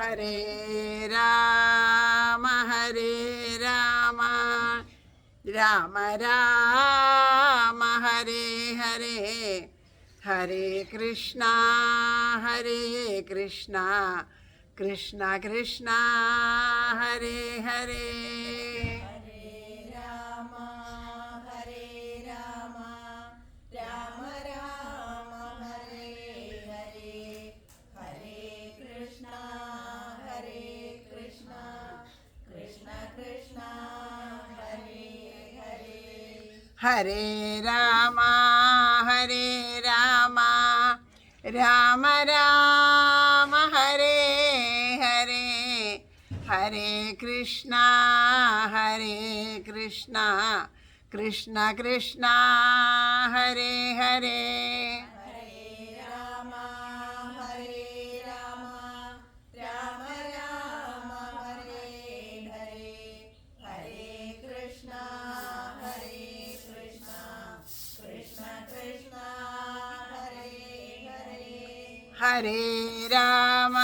ഹരേ രാമ രാമ രാമ ഹരേ ഹരേ ഹരേ കൃഷ്ണ കൃഷ്ണ കൃഷ്ണ ഹരേ ഹരേ. ഹരേ രാമ രാമ രാമ ഹരേ ഹരേ ഹരേ കൃഷ്ണ കൃഷ്ണ കൃഷ്ണ ഹരേ ഹരേ. ഹരേ രാമ രാമ രാമ ഹരേ ഹരേ ഹരേ കൃഷ്ണ കൃഷ്ണ കൃഷ്ണ ഹരേ ഹരേ. ഹരേ രാമ രാമ രാമ ഹരേ ഹരേ ഹരേ കൃഷ്ണ കൃഷ്ണ കൃഷ്ണ ഹരേ ഹരേ. ഹരേ രാമ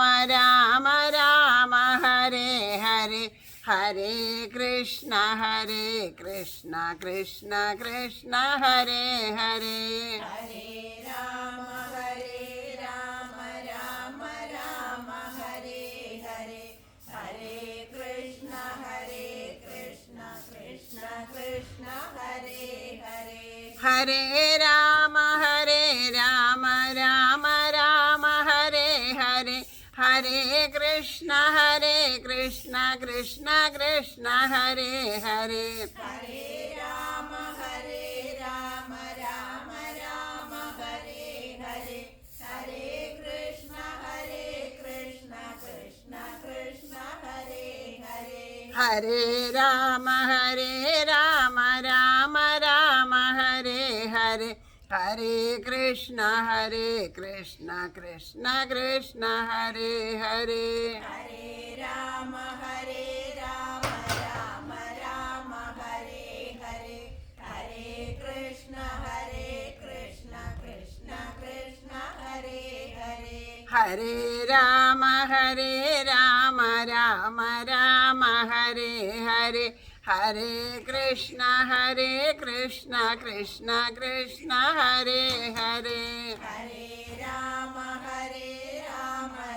രാമ രാമ ഹരേ ഹരേ ഹരേ കൃഷ്ണ കൃഷ്ണ കൃഷ്ണ ഹരേ ഹരേ. ഹരേ രാമ രാമ രാമ ഹരേ ഹരേ ഹരേ കൃഷ്ണ കൃഷ്ണ കൃഷ്ണ ഹരേ ഹരേ. ഹരേ രാമ രാമ രാമ ഹരേ ഹരേ ഹരേ കൃഷ്ണ കൃഷ്ണ കൃഷ്ണ ഹരേ ഹരേ. ഹരേ രാമ രാമ ഹരേ ഹരേ ഹരേ കൃഷ്ണ കൃഷ്ണ കൃഷ്ണ ഹരേ ഹരേ. ഹരേ രാമ രാമ രാമ ഹരേ ഹരേ ഹരേ കൃഷ്ണ കൃഷ്ണ കൃഷ്ണ ഹരേ ഹരേ. ഹരേ രാമ രാമ ഹരേ ഹരേ ഹരേ കൃഷ്ണ കൃഷ്ണ കൃഷ്ണ ഹരേ ഹരേ. ഹരേ രാമ രാമ ഹരേ ഹരേ ഹരേ കൃഷ്ണ കൃഷ്ണ കൃഷ്ണ ഹരേ ഹരേ. ഹരേ രാമ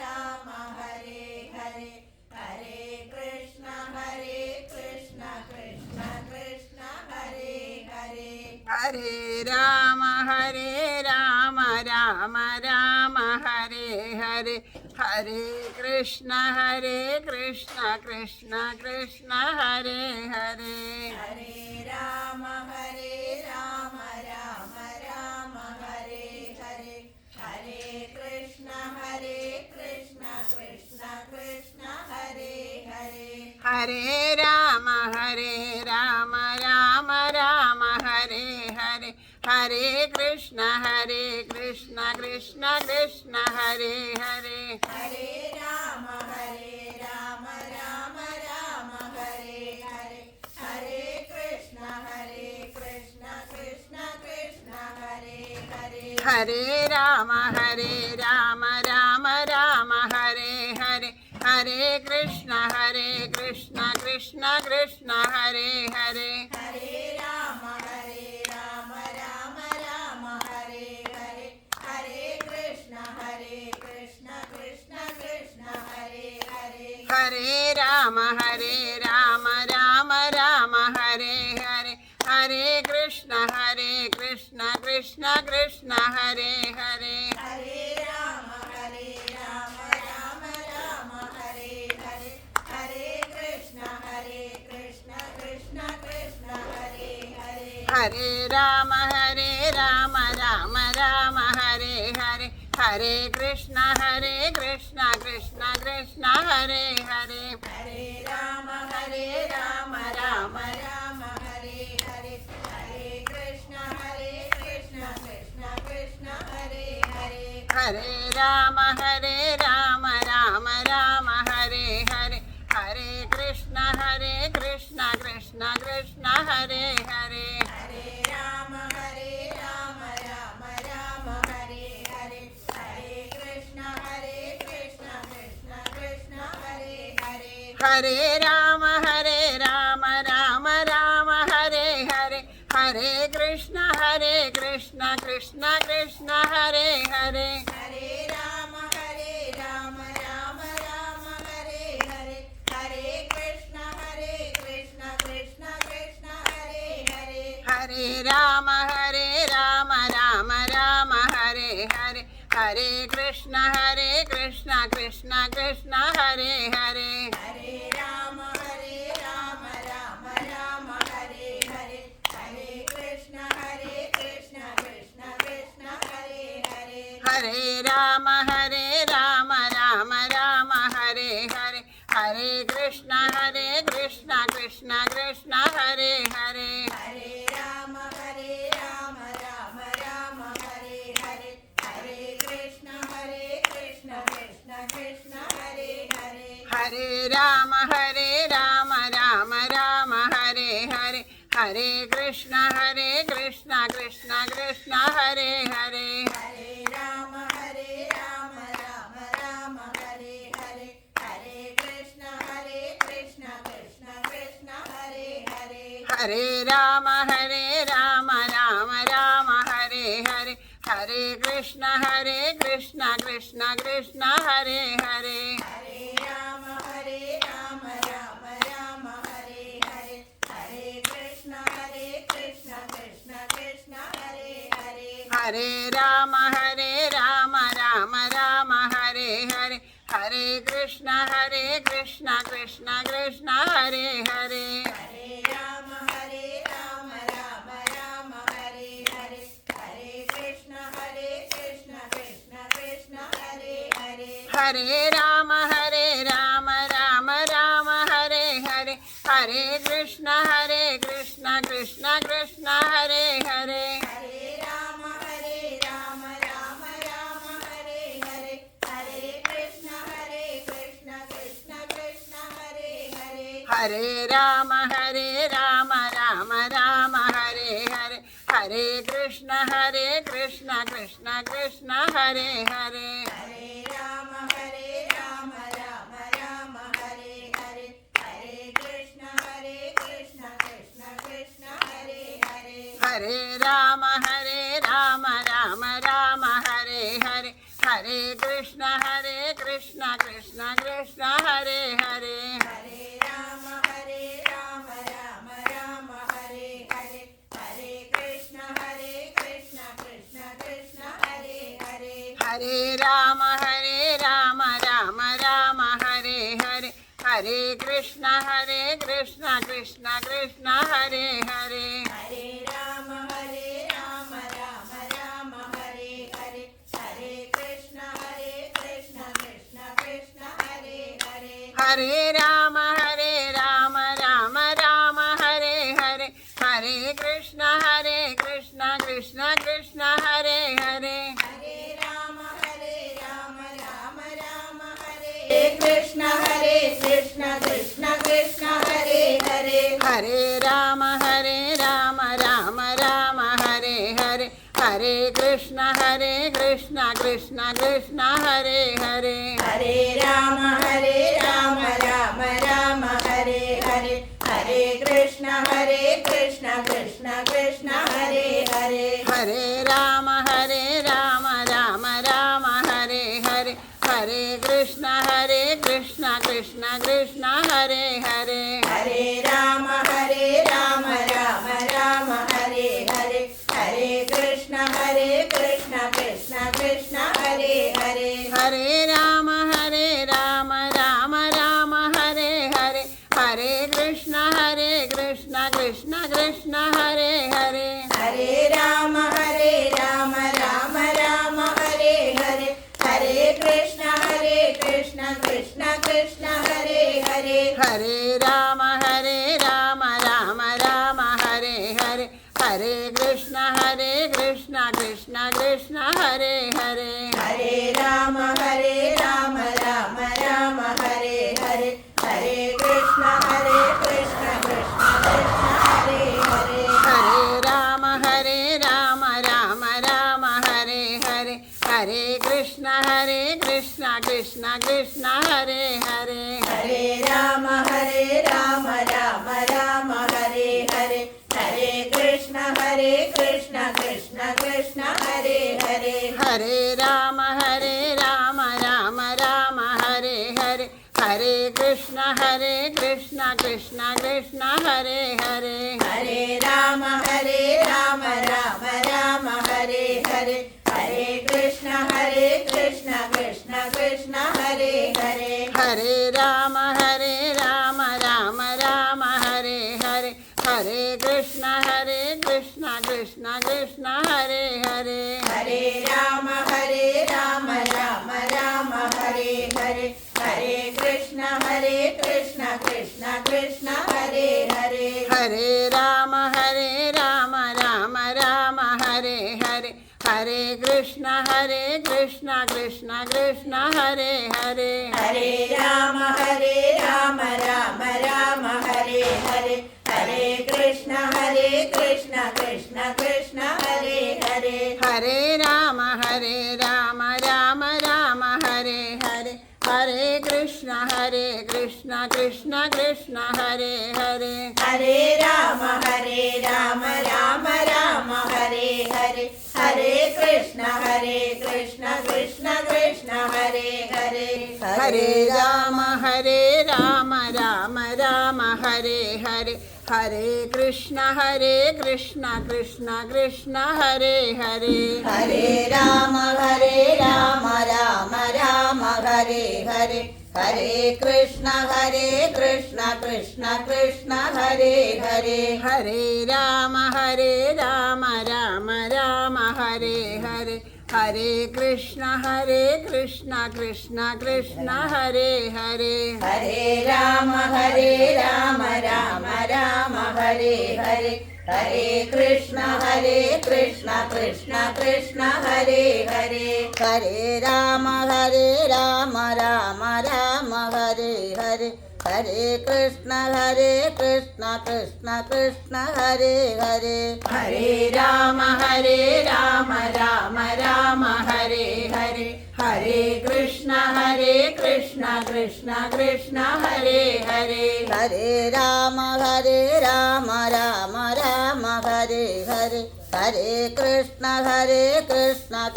രാമ ഹരേ ഹരേ ഹരേ കൃഷ്ണ കൃഷ്ണ കൃഷ്ണ ഹരേ ഹരേ. ഹരേ രാമ രാമ ഹരേ ഹരേ ഹരേ കൃഷ്ണ കൃഷ്ണ കൃഷ്ണ ഹരേ ഹരേ. ഹരേ രാമ രാമ ഹരേ ഹരേ ഹരേ കൃഷ്ണ കൃഷ്ണ കൃഷ്ണ ഹരേ ഹരേ. ഹരേ രാമ രാമ ഹരേ ഹരേ ഹരേ കൃഷ്ണ കൃഷ്ണ കൃഷ്ണ ഹരേ ഹരേ. ഹരേ രാമ രാമ ഹരേ ഹരേ ഹരേ കൃഷ്ണ കൃഷ്ണ കൃഷ്ണ ഹരേ ഹരേ. ഹരേ രാമ രാമ ഹരേ ഹരേ ഹരേ കൃഷ്ണ കൃഷ്ണ കൃഷ്ണ ഹരേ ഹരേ. ഹരേ രാമ രാമ ഹരേ ഹരേ ഹരേ കൃഷ്ണ കൃഷ്ണ കൃഷ്ണ ഹരേ ഹരേ. ഹരേ രാമ രാമ ഹരേ ഹരേ ഹരേ കൃഷ്ണ കൃഷ്ണ കൃഷ്ണ ഹരേ ഹരേ. ഹരേ രാമ രാമ ഹരേ ഹരേ ഹരേ കൃഷ്ണ കൃഷ്ണ കൃഷ്ണ ഹരേ ഹരേ. ഹരേ രാമ രാമ ഹരേ ഹരേ ഹരേ കൃഷ്ണ കൃഷ്ണ കൃഷ്ണ ഹരേ ഹരേ. ഹരേ രാമ രാമ ഹരേ ഹരേ ഹരേ കൃഷ്ണ हरे राम राम राम हरे हरे, हरे कृष्ण कृष्ण कृष्ण हरे हरे। हरे राम राम राम हरे हरे, हरे कृष्ण कृष्ण कृष्ण हरे हरे। हरे राम राम राम हरे हरे, हरे कृष्ण कृष्ण कृष्ण हरे हरे। हरे राम राम राम हरे हरे, हरे कृष्ण कृष्ण कृष्ण हरे हरे। हरे राम राम राम हरे हरे, हरे कृष्ण कृष्ण कृष्ण हरे हरे। हरे राम राम राम हरे हरे, हरे कृष्ण कृष्ण कृष्ण हरे हरे। हरे राम राम राम हरे हरे, हरे कृष्ण कृष्ण कृष्ण हरे हरे। हरे राम राम राम हरे हरे, हरे कृष्ण कृष्ण कृष्ण हरे हरे। हरे राम राम राम हरे हरे, हरे कृष्ण कृष्ण कृष्ण हरे हरे। हरे राम राम राम हरे हरे, हरे कृष्ण कृष्ण कृष्ण हरे हरे। हरे राम राम राम हरे हरे, हरे कृष्ण कृष्ण कृष्ण हरे हरे। हरे राम राम राम हरे हरे, हरे कृष्ण कृष्ण कृष्ण हरे हरे। हरे राम राम राम हरे हरे, हरे कृष्ण कृष्ण कृष्ण हरे हरे। हरे राम राम राम हरे हरे, हरे कृष्ण कृष्ण कृष्ण हरे हरे। हरे राम राम राम हरे हरे, हरे कृष्ण कृष्ण कृष्ण हरे हरे। हरे राम राम राम हरे हरे, हरे कृष्ण कृष्ण कृष्ण हरे हरे। हरे राम राम राम हरे हरे, हरे कृष्ण कृष्ण कृष्ण हरे हरे। हरे राम राम राम हरे हरे, हरे कृष्ण कृष्ण कृष्ण हरे हरे। हरे राम राम राम हरे हरे, हरे कृष्ण कृष्ण कृष्ण हरे हरे। हरे राम राम राम हरे हरे, हरे कृष्ण कृष्ण कृष्ण हरे हरे। हरे राम राम राम हरे हरे, हरे कृष्ण कृष्ण कृष्ण हरे हरे। हरे राम राम हरे कृष्ण कृष्ण कृष्ण हरे हरे। हरे राम राम हरे हरे, हरे कृष्ण कृष्ण कृष्ण हरे हरे। हरे राम राम राम हरे हरे, हरे कृष्ण कृष्ण कृष्ण हरे हरे। हरे राम राम राम हरे हरे, हरे कृष्ण कृष्ण कृष्ण हरे हरे। हरे राम राम राम हरे हरे, हरे कृष्ण कृष्ण कृष्ण हरे हरे। हरे राम राम राम हरे हरे, हरे कृष्ण कृष्ण कृष्ण हरे हरे। हरे राम राम राम हरे हरे, हरे कृष्ण कृष्ण कृष्ण हरे हरे। हरे राम राम राम हरे हरे, हरे कृष्ण कृष्ण कृष्ण हरे हरे। हरे राम राम राम हरे हरे, हरे कृष्ण कृष्ण कृष्ण हरे हरे। हरे राम राम राम हरे हरे, हरे हरे कृष्ण कृष्ण कृष्ण हरे हरे हरे राम राम राम हरे हरे हरे कृष्ण कृष्ण कृष्ण हरे हरे हरे राम राम राम हरे हरे हरे कृष्ण कृष्ण कृष्ण हरे हरे हरे राम राम राम हरे हरे हरे कृष्ण कृष्ण कृष्ण हरे हरे हरे राम राम राम हरे हरे हरे कृष्ण कृष्ण कृष्ण हरे हरे हरे राम राम राम हरे हरे हरे कृष्ण कृष्ण कृष्ण हरे हरे हरे राम राम राम हरे हरे हरे कृष्ण कृष्ण कृष्ण हरे हरे हरे राम राम राम हरे हरे हरे कृष्ण कृष्ण कृष्ण हरे हरे हरे राम राम राम हरे हरे हरे कृष्ण कृष्ण कृष्ण हरे हरे हरे राम राम राम हरे हरे हरे कृष्ण कृष्ण कृष्ण हरे हरे हरे राम राम राम हरे हरे हरे कृष्ण कृष्ण कृष्ण हरे हरे हरे राम राम राम हरे हरे हरे कृष्ण कृष्ण कृष्ण हरे हरे हरे राम राम राम हरे हरे हरे कृष्ण कृष्ण कृष्ण हरे हरे हरे राम राम राम हरे हरे हरे कृष्ण कृष्ण कृष्ण हरे हरे हरे राम राम राम हरे हरे हरे कृष्ण कृष्ण कृष्ण हरे हरे हरे राम राम राम हरे हरे हरे कृष्ण कृष्ण कृष्ण हरे हरे हरे राम राम हरे हरे हरे कृष्ण कृष्ण कृष्ण हरे हरे हरे राम राम राम हरे हरे हरे कृष्ण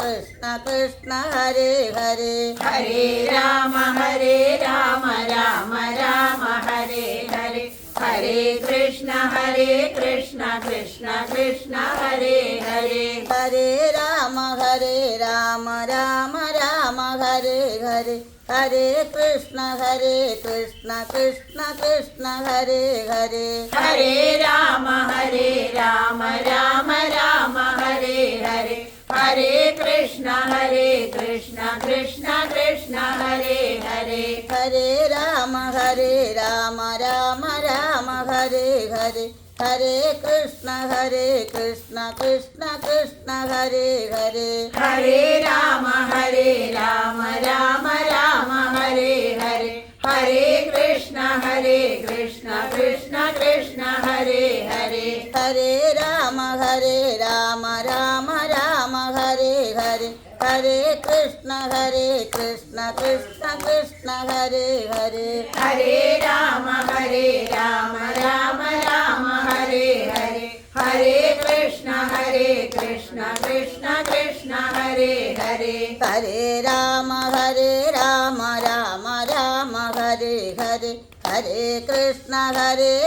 कृष्ण कृष्ण हरे हरे हरे राम राम राम हरे हरे हरे कृष्ण कृष्ण कृष्ण हरे हरे हरे राम राम राम हरे हरे हरे कृष्ण कृष्ण कृष्ण हरे हरे हरे राम राम राम हरे हरे हरे कृष्ण कृष्ण कृष्ण हरे हरे हरे राम राम राम हरे हरे हरे कृष्ण कृष्ण कृष्ण हरे हरे हरे राम राम राम हरे हरे हरे कृष्ण कृष्ण कृष्ण हरे हरे हरे राम राम राम हरे हरे हरे कृष्ण कृष्ण कृष्ण हरे हरे हरे राम राम राम हरे हरे हरे कृष्ण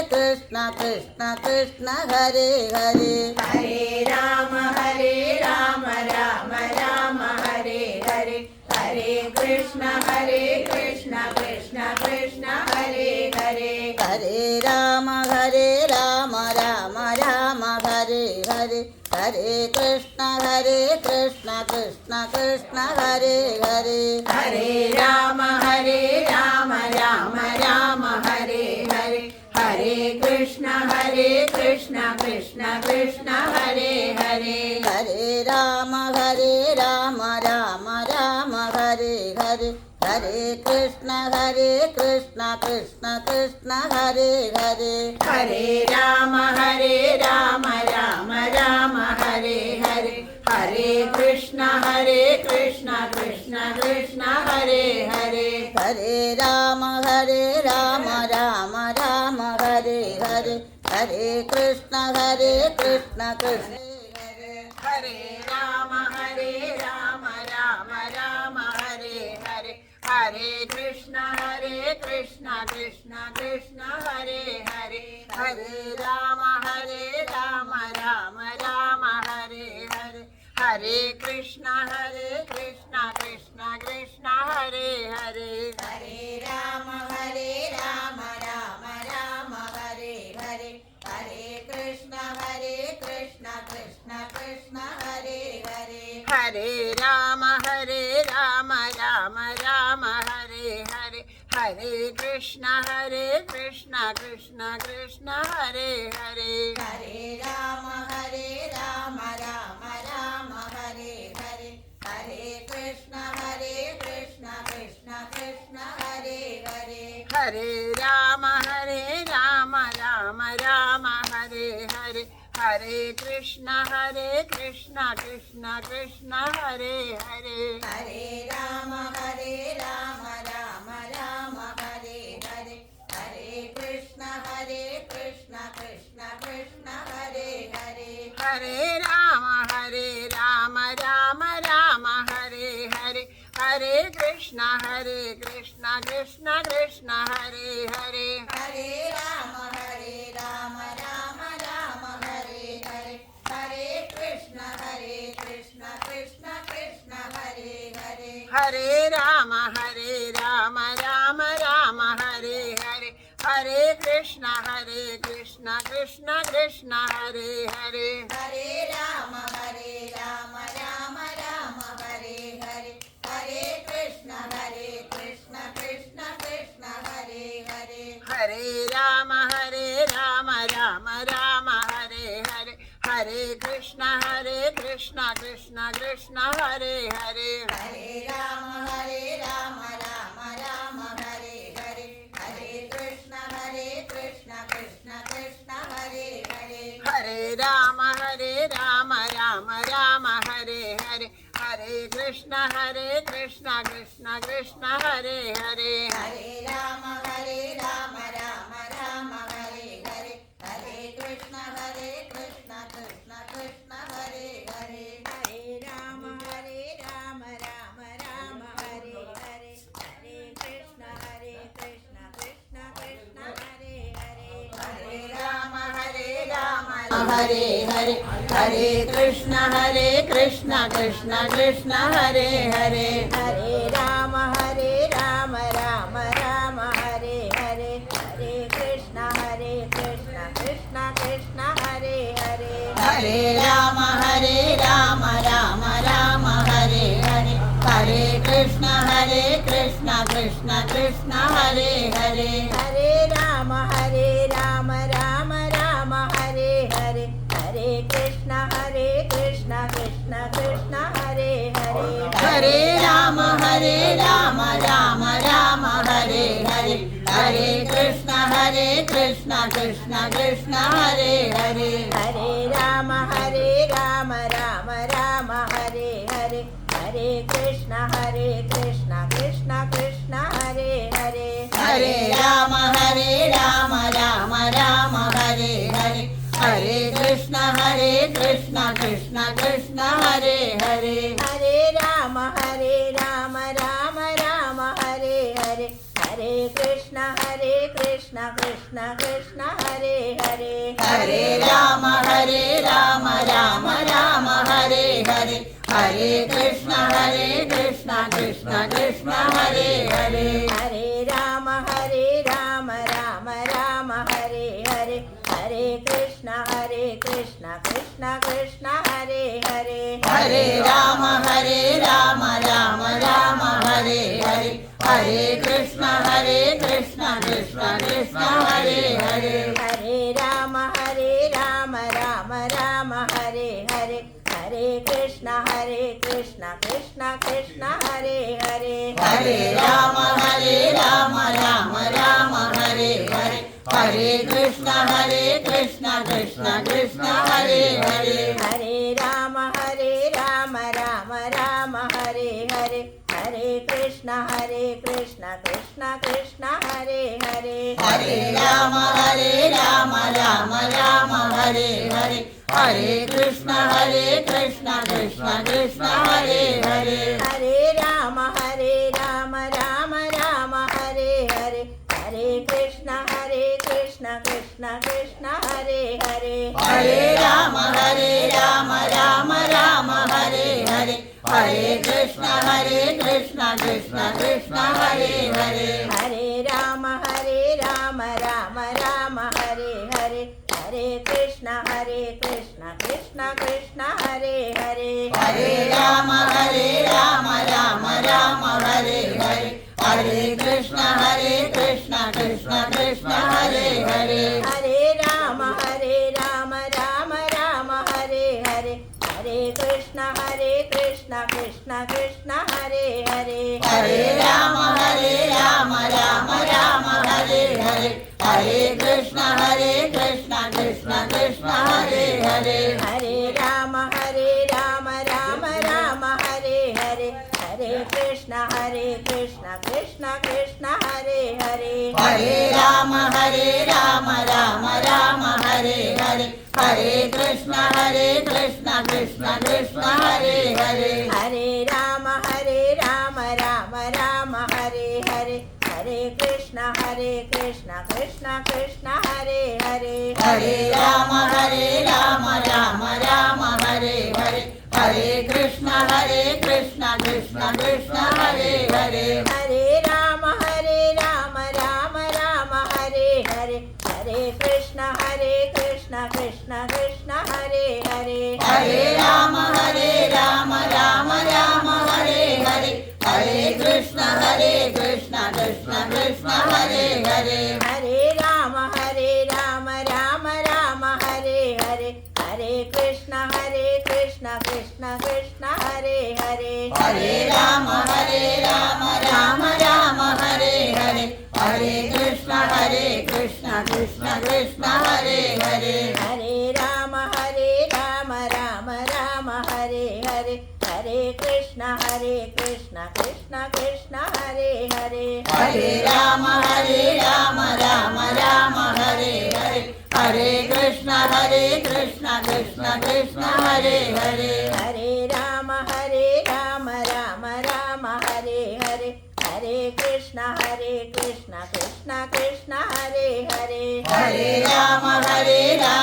कृष्ण कृष्ण हरे हरे हरे राम राम राम हरे हरे हरे कृष्ण कृष्ण कृष्ण हरे हरे हरे राम राम राम हरे हरे हरे कृष्ण कृष्ण कृष्ण हरे हरे हरे राम राम राम हरे हरे हरे कृष्ण कृष्ण कृष्ण हरे हरे हरे राम राम राम हरे हरे हरे कृष्ण कृष्ण कृष्ण हरे हरे हरे राम राम राम हरे हरे हरे कृष्ण कृष्ण कृष्ण हरे हरे हरे राम राम राम हरे हरे हरे कृष्ण कृष्ण कृष्ण हरे राम राम राम हरे हरे हरे कृष्ण कृष्ण कृष्ण हरे हरे हरे राम राम राम हरे हरे हरे कृष्ण कृष्ण कृष्ण हरे हरे हरे राम राम राम हरे हरे हरे कृष्ण कृष्ण कृष्ण हरे हरे हरे राम राम राम हरे हरे हरे कृष्ण कृष्ण कृष्ण हरे हरे हरे राम राम राम हरे हरे हरे कृष्ण कृष्ण कृष्ण हरे हरे हरे राम राम राम हरे हरे हरे कृष्ण कृष्ण कृष्ण हरे हरे हरे राम राम राम हरे हरे हरे कृष्ण कृष्ण कृष्ण हरे हरे हरे राम राम राम हरे हरे हरे कृष्ण कृष्ण कृष्ण हरे हरे हरे राम राम राम हरे हरे हरे कृष्ण कृष्ण कृष्ण हरे हरे हरे राम राम राम हरे हरे हरे कृष्ण कृष्ण कृष्ण हरे हरे हरे राम राम राम हरे हरे हरे कृष्ण कृष्ण कृष्ण हरे हरे हरे राम राम राम हरे हरे हरे कृष्ण कृष्ण कृष्ण हरे हरे हरे राम राम राम हरे हरे हरे कृष्ण कृष्ण कृष्ण हरे हरे हरे राम राम राम हरे हरे हरे कृष्ण कृष्ण कृष्ण हरे हरे हरे राम राम राम हरे हरे हरे कृष्ण कृष्ण कृष्ण हरे हरे हरे राम राम राम हरे हरे हरे कृष्ण कृष्ण कृष्ण हरे हरे हरे राम हरे हरे हरे कृष्ण कृष्ण कृष्ण हरे हरे हरे राम राम राम हरे हरे हरे कृष्ण कृष्ण कृष्ण हरे हरे हरे राम राम राम हरे हरे हरे कृष्ण कृष्ण कृष्ण हरे हरे हरे राम राम राम हरे हरे हरे कृष्ण कृष्ण कृष्ण हरे हरे हरे राम राम राम हरे हरे हरे कृष्ण कृष्ण कृष्ण हरे हरे हरे राम राम राम हरे हरे हरे कृष्ण कृष्ण कृष्ण हरे हरे हरे राम राम राम हरे हरे हरे कृष्ण कृष्ण कृष्ण हरे हरे हरे राम राम राम हरे हरे हरे कृष्ण कृष्ण कृष्ण हरे हरे हरे राम राम राम हरे हरे हरे कृष्ण कृष्ण कृष्ण हरे हरे हरे राम राम राम हरे हरे हरे कृष्ण कृष्ण कृष्ण हरे हरे हरे राम राम राम हरे हरे हरे कृष्ण कृष्ण कृष्ण हरे हरे हरे राम राम राम हरे हरे हरे कृष्ण कृष्ण कृष्ण हरे हरे हरे राम राम राम हरे हरे हरे कृष्ण कृष्ण कृष्ण हरे हरे हरे राम हरे कृष्ण कृष्ण कृष्ण हरे हरे हरे राम राम राम हरे हरे हरे कृष्ण कृष्ण कृष्ण हरे हरे हरे राम राम राम हरे हरे हरे कृष्ण कृष्ण कृष्ण हरे हरे हरे राम राम राम हरे हरे हरे कृष्ण कृष्ण कृष्ण हरे हरे हरे राम राम राम हरे हरे हरे कृष्ण कृष्ण कृष्ण हरे हरे हरे राम राम राम हरे हरे हरे कृष्ण कृष्ण कृष्ण हरे हरे हरे राम राम राम हरे हरे हरे कृष्ण कृष्ण कृष्ण हरे हरे हरे राम राम राम हरे हरे हरे कृष्ण कृष्ण कृष्ण हरे हरे हरे राम राम राम हरे हरे हरे कृष्ण कृष्ण कृष्ण हरे हरे हरे राम राम राम हरे हरे हरे कृष्ण कृष्ण कृष्ण हरे हरे हरे राम राम राम हरे हरे हरे कृष्ण कृष्ण कृष्ण हरे हरे हरे राम राम राम हरे हरे हरे कृष्ण कृष्ण कृष्ण हरे हरे हरे राम राम राम हरे हरे हरे कृष्ण कृष्ण कृष्ण हरे हरे हरे राम राम राम हरे हरे हरे कृष्ण कृष्ण कृष्ण हरे हरे हरे राम राम राम हरे हरे हरे कृष्ण कृष्ण कृष्ण हरे हरे हरे राम राम राम हरे हरे हरे कृष्ण कृष्ण कृष्ण हरे हरे हरे राम राम राम हरे हरे हरे कृष्ण कृष्ण कृष्ण हरे हरे हरे राम राम राम हरे हरे हरे कृष्ण कृष्ण कृष्ण हरे हरे हरे राम राम राम हरे हरे हरे कृष्ण कृष्ण कृष्ण हरे हरे हरे राम राम राम हरे हरे हरे कृष्ण कृष्ण कृष्ण हरे हरे हरे राम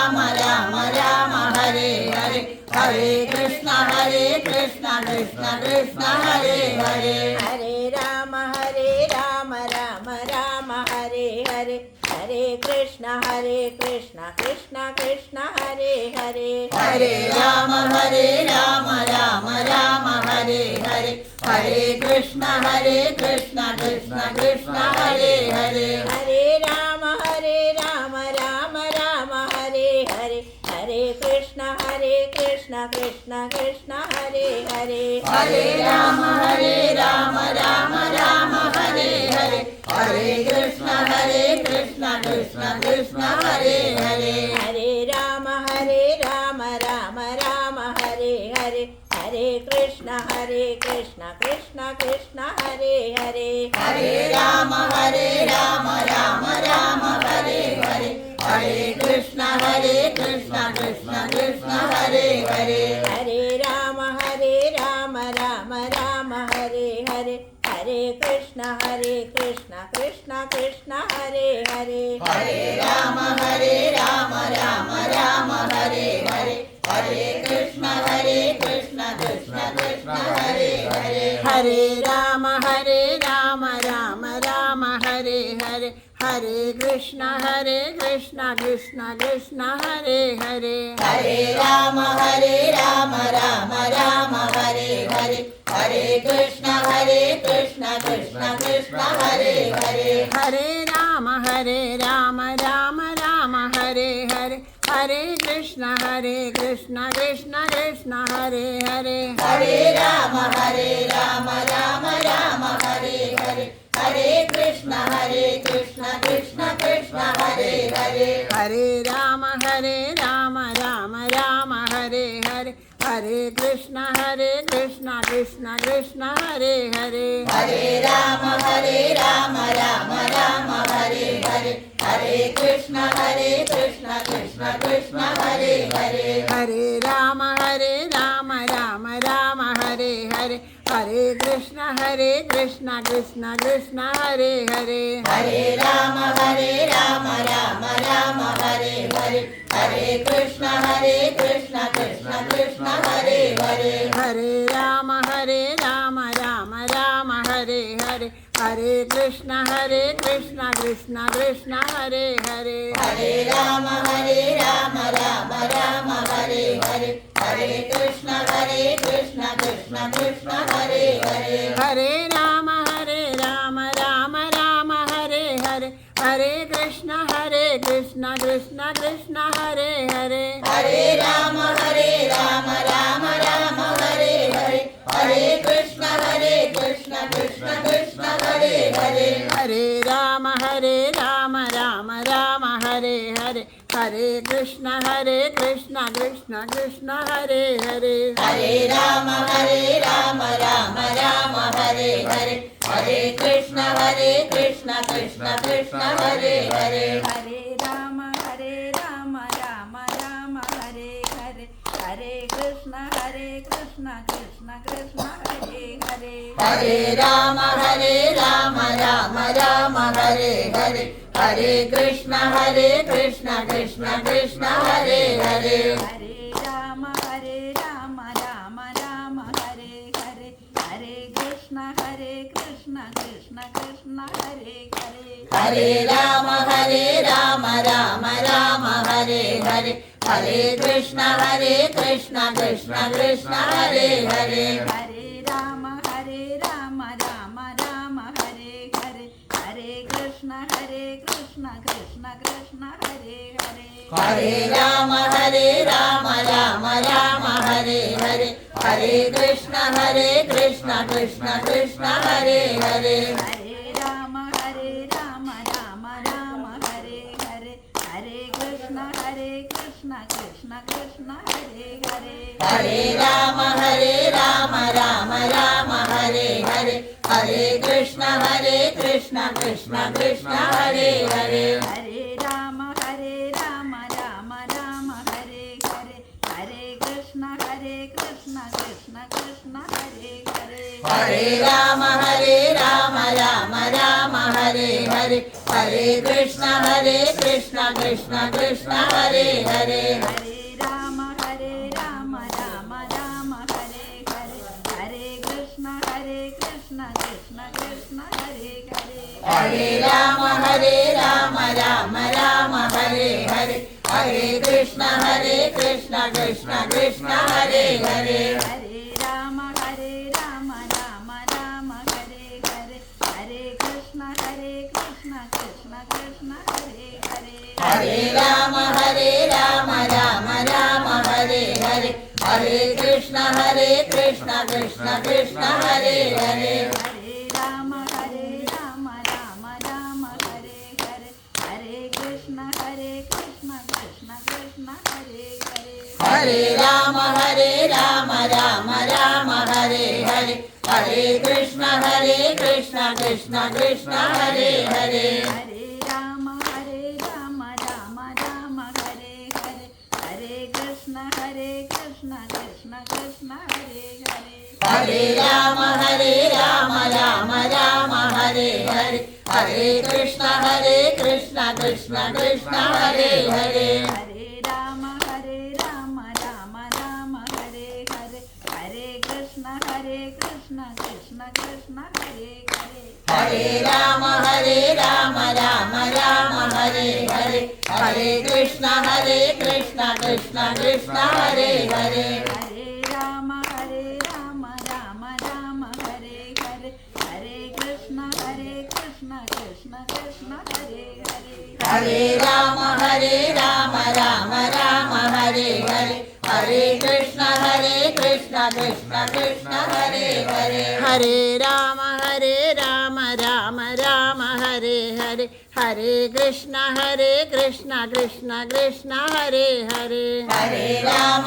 राम राम हरे हरे हरे कृष्ण कृष्ण कृष्ण हरे हरे हरे राम राम राम हरे हरे हरे कृष्ण कृष्ण कृष्ण हरे हरे हरे राम राम राम हरे हरे हरे कृष्ण कृष्ण कृष्ण हरे हरे हरे राम राम राम हरे हरे हरे कृष्ण कृष्ण कृष्ण हरे हरे हरे राम राम राम हरे हरे हरे कृष्ण कृष्ण कृष्ण हरे हरे हरे राम राम राम हरे हरे हरे कृष्ण कृष्ण कृष्ण हरे हरे हरे राम राम राम हरे हरे हरे कृष्ण कृष्ण कृष्ण हरे हरे हरे राम राम हरे हरे हरे कृष्ण कृष्ण कृष्ण हरे हरे हरे राम राम राम हरे हरे हरे कृष्ण कृष्ण कृष्ण हरे हरे हरे राम राम राम हरे हरे हरे कृष्ण कृष्ण कृष्ण हरे हरे हरे राम राम राम हरे हरे हरे कृष्ण कृष्ण कृष्ण हरे हरे हरे राम राम राम हरे हरे हरे कृष्ण कृष्ण कृष्ण हरे हरे हरे राम राम राम हरे हरे हरे कृष्ण कृष्ण कृष्ण कृष्ण हरे हरे हरे राम राम राम हरे हरे हरे कृष्ण कृष्ण कृष्ण हरे हरे हरे राम राम राम हरे हरे हरे कृष्ण कृष्ण कृष्ण हरे हरे हरे राम राम राम हरे हरे हरे कृष्ण कृष्ण कृष्ण हरे हरे हरे राम राम राम हरे हरे हरे कृष्ण कृष्ण कृष्ण हरे हरे हरे राम राम राम हरे हरे हरे कृष्ण कृष्ण कृष्ण हरे हरे हरे राम राम राम हरे हरे हरे कृष्ण कृष्ण कृष्ण हरे हरे हरे राम राम राम हरे हरे हरे कृष्ण कृष्ण कृष्ण हरे हरे हरे राम राम राम हरे हरे हरे कृष्ण कृष्ण कृष्ण हरे हरे हरे राम राम राम हरे हरे हरे कृष्ण कृष्ण कृष्ण हरे हरे हरे राम राम राम हरे हरे हरे कृष्ण कृष्ण कृष्ण हरे हरे हरे राम राम राम हरे हरे हरे कृष्ण कृष्ण कृष्ण हरे हरे हरे राम राम राम हरे हरे हरे कृष्ण कृष्ण कृष्ण हरे हरे हरे राम राम राम हरे हरे हरे कृष्ण कृष्ण कृष्ण हरे हरे हरे राम राम राम हरे हरे हरे कृष्ण कृष्ण कृष्ण हरे हरे हरे राम राम राम हरे हरे हरे कृष्ण कृष्ण कृष्ण हरे हरे हरे राम राम राम हरे हरे हरे कृष्ण कृष्ण कृष्ण हरे हरे हरे राम राम राम हरे हरे हरे कृष्ण कृष्ण कृष्ण हरे हरे हरे राम राम राम हरे हरे हरे कृष्ण कृष्ण कृष्ण हरे हरे हरे राम राम राम हरे हरे हरे कृष्ण कृष्ण कृष्ण हरे हरे हरे राम राम राम हरे हरे हरे कृष्ण कृष्ण कृष्ण हरे हरे हरे राम राम राम हरे हरे हरे कृष्ण कृष्ण कृष्ण हरे हरे हरे राम राम राम हरे हरे हरे कृष्ण कृष्ण कृष्ण हरे हरे हरे राम राम राम हरे हरे हरे कृष्ण कृष्ण कृष्ण हरे हरे हरे राम राम राम हरे हरे हरे कृष्ण कृष्ण कृष्ण हरे हरे हरे राम राम राम हरे हरे हरे कृष्ण कृष्ण कृष्ण हरे हरे हरे राम राम राम हरे हरे हरे कृष्ण कृष्ण कृष्ण हरे हरे हरे राम राम राम हरे हरे हरे कृष्ण कृष्ण कृष्ण हरे हरे हरे राम राम राम हरे हरे हरे कृष्ण कृष्ण कृष्ण हरे हरे हरे राम राम राम हरे हरे हरे कृष्ण कृष्ण कृष्ण हरे हरे हरे राम राम राम हरे हरे हरे कृष्ण कृष्ण कृष्ण हरे हरे हरे राम राम राम हरे हरे हरे कृष्ण कृष्ण कृष्ण हरे हरे हरे राम राम राम हरे हरे हरे हरे कृष्ण कृष्ण कृष्ण हरे हरे हरे राम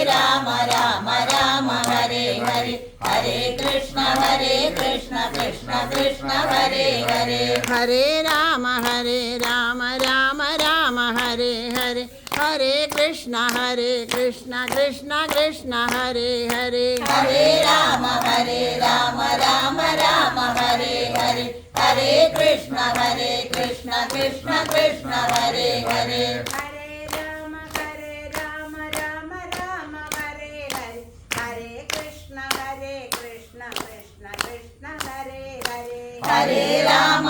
राम राम हरे हरे हरे कृष्ण कृष्ण कृष्ण हरे हरे हरे राम राम राम हरे हरे हरे कृष्ण कृष्ण कृष्ण हरे हरे हरे राम राम राम हरे हरे हरे कृष्ण कृष्ण कृष्ण हरे हरे हरे राम राम राम हरे हरे हरे कृष्ण कृष्ण कृष्ण हरे हरे हरे राम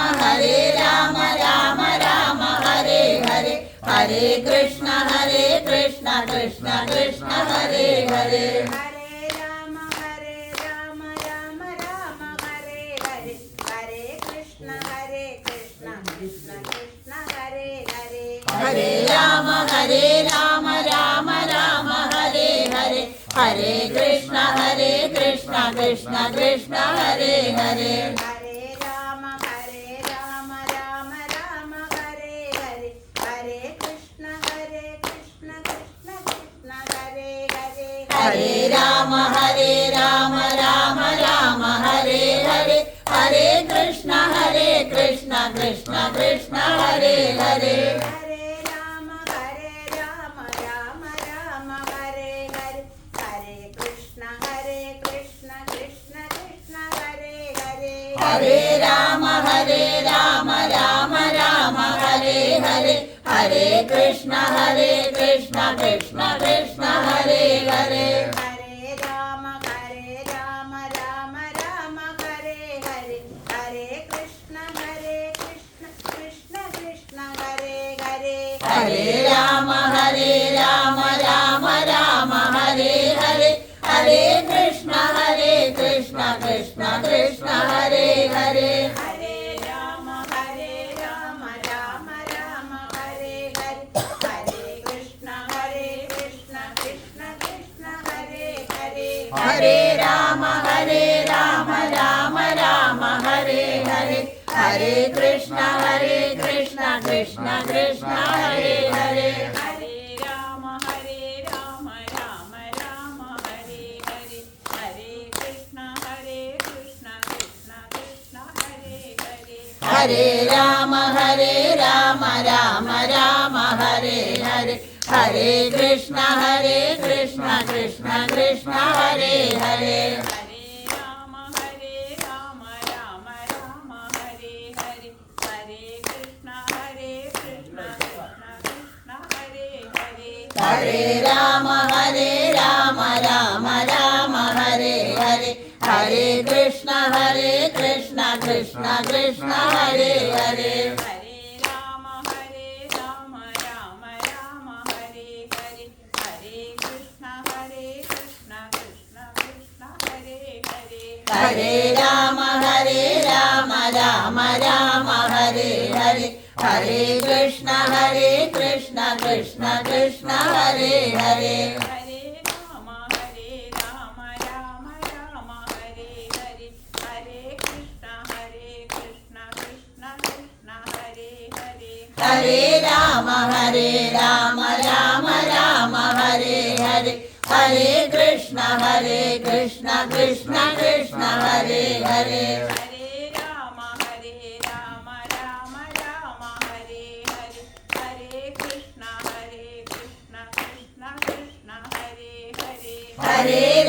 राम राम हरे हरे हरे कृष्ण कृष्ण कृष्ण हरे हरे हरे राम राम राम हरे हरे हरे कृष्ण कृष्ण कृष्ण हरे हरे हरे राम राम राम हरे हरे हरे कृष्ण कृष्ण कृष्ण हरे हरे हरे राम राम राम हरे हरे हरे कृष्ण कृष्ण कृष्ण हरे हरे हरे राम राम राम हरे हरे हरे कृष्ण कृष्ण कृष्ण हरे हरे हरे राम राम राम हरे हरे हरे कृष्ण कृष्ण कृष्ण हरे हरे हरे राम राम राम हरे हरे हरे कृष्ण कृष्ण कृष्ण हरे हरे हरे राम राम राम हरे हरे हरे कृष्ण कृष्ण कृष्ण हरे हरे हरे राम राम राम हरे हरे हरे कृष्ण कृष्ण कृष्ण हरे हरे हरे राम राम राम हरे हरे हरे कृष्ण कृष्ण कृष्ण हरे हरे हरे राम राम राम हरे हरे हरे कृष्ण कृष्ण कृष्ण हरे हरे हरे राम राम राम हरे हरे हरे कृष्ण कृष्ण कृष्ण हरे हरे हरे राम राम राम हरे हरे हरे कृष्ण कृष्ण कृष्ण हरे हरे हरे राम राम राम हरे हरे हरे कृष्ण कृष्ण कृष्ण हरे हरे हरे राम राम राम हरे हरे हरे कृष्ण कृष्ण कृष्ण हरे हरे हरे राम राम राम हरे हरे हरे कृष्ण कृष्ण कृष्ण हरे हरे हरे राम राम राम हरे हरे हरे कृष्ण कृष्ण कृष्ण हरे हरे हरे राम राम राम हरे हरे हरे कृष्ण कृष्ण कृष्ण हरे हरे हरे राम राम राम हरे हरे हरे कृष्ण कृष्ण कृष्ण हरे हरे हरे राम राम राम हरे हरे हरे कृष्ण कृष्ण कृष्ण हरे हरे हरे राम राम राम हरे हरे हरे कृष्ण कृष्ण कृष्ण हरे हरे हरे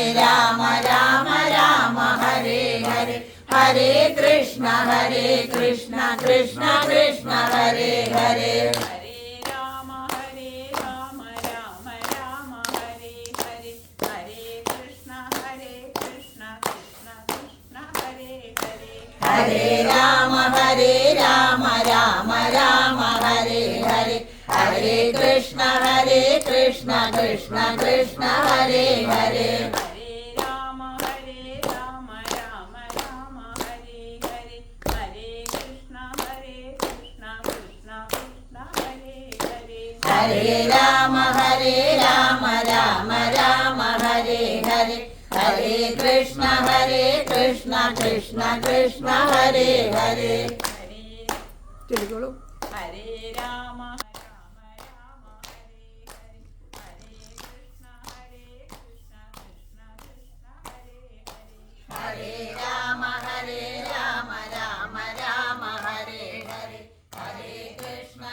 राम राम राम हरे हरे हरे कृष्ण कृष्ण कृष्ण हरे हरे हरे राम राम राम हरे हरे हरे कृष्ण कृष्ण कृष्ण हरे हरे हरे राम राम राम हरे हरे हरे कृष्ण कृष्ण कृष्ण हरे हरे हरे राम राम राम हरे हरे हरे कृष्ण कृष्ण कृष्ण हरे हरे हरे ചൊല്ലിക്കോളൂ. ഹരേ രാമ രാമ രാമ ഹരേ ഹരേ ഹരേ കൃഷ്ണ കൃഷ്ണ കൃഷ്ണ ഹരേ ഹരേ ഹരേ രാമ രാമ രാമ ഹരേ ഹരേ ഹരേ കൃഷ്ണ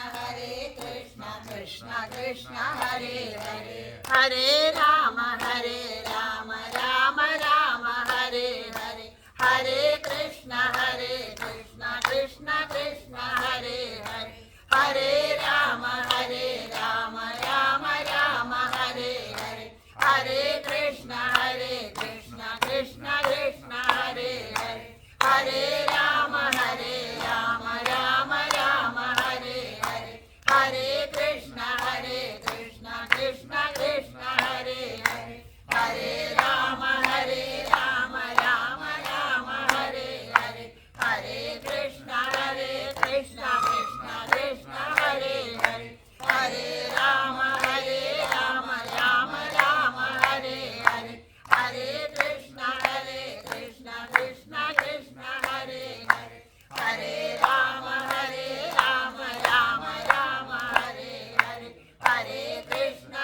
കൃഷ്ണ കൃഷ്ണ ഹരേ ഹരേ ഹരേ രാമ രാമ രാമ ഹരേ ഹരേ ഹരേ കൃഷ്ണ കൃഷ്ണ കൃഷ്ണ ഹരേ ഹരേ ഹരേ രാമ രാമ രാമ ഹരേ ഹരേ ഹരേ കൃഷ്ണ കൃഷ്ണ കൃഷ്ണ ഹരേ ഹരേ ഹരേ രാമ രാമ രാമ ഹരേ ഹരേ ഹരേ കൃഷ്ണ കൃഷ്ണ കൃഷ്ണ ഹരേ ഹരേ ഹരേ രാമ രാമ രാമ ഹരേ ഹരേ ഹരേ കൃഷ്ണ കൃഷ്ണ കൃഷ്ണ ഹരേ ഹരേ ഹരേ രാമ രാമ രാമ ഹരേ ഹരേ ഹരേ കൃഷ്ണ കൃഷ്ണ കൃഷ്ണ ഹരേ ഹരേ ഹരേ രാമ രാമ രാമ ഹരേ ഹരേ ഹരേ കൃഷ്ണ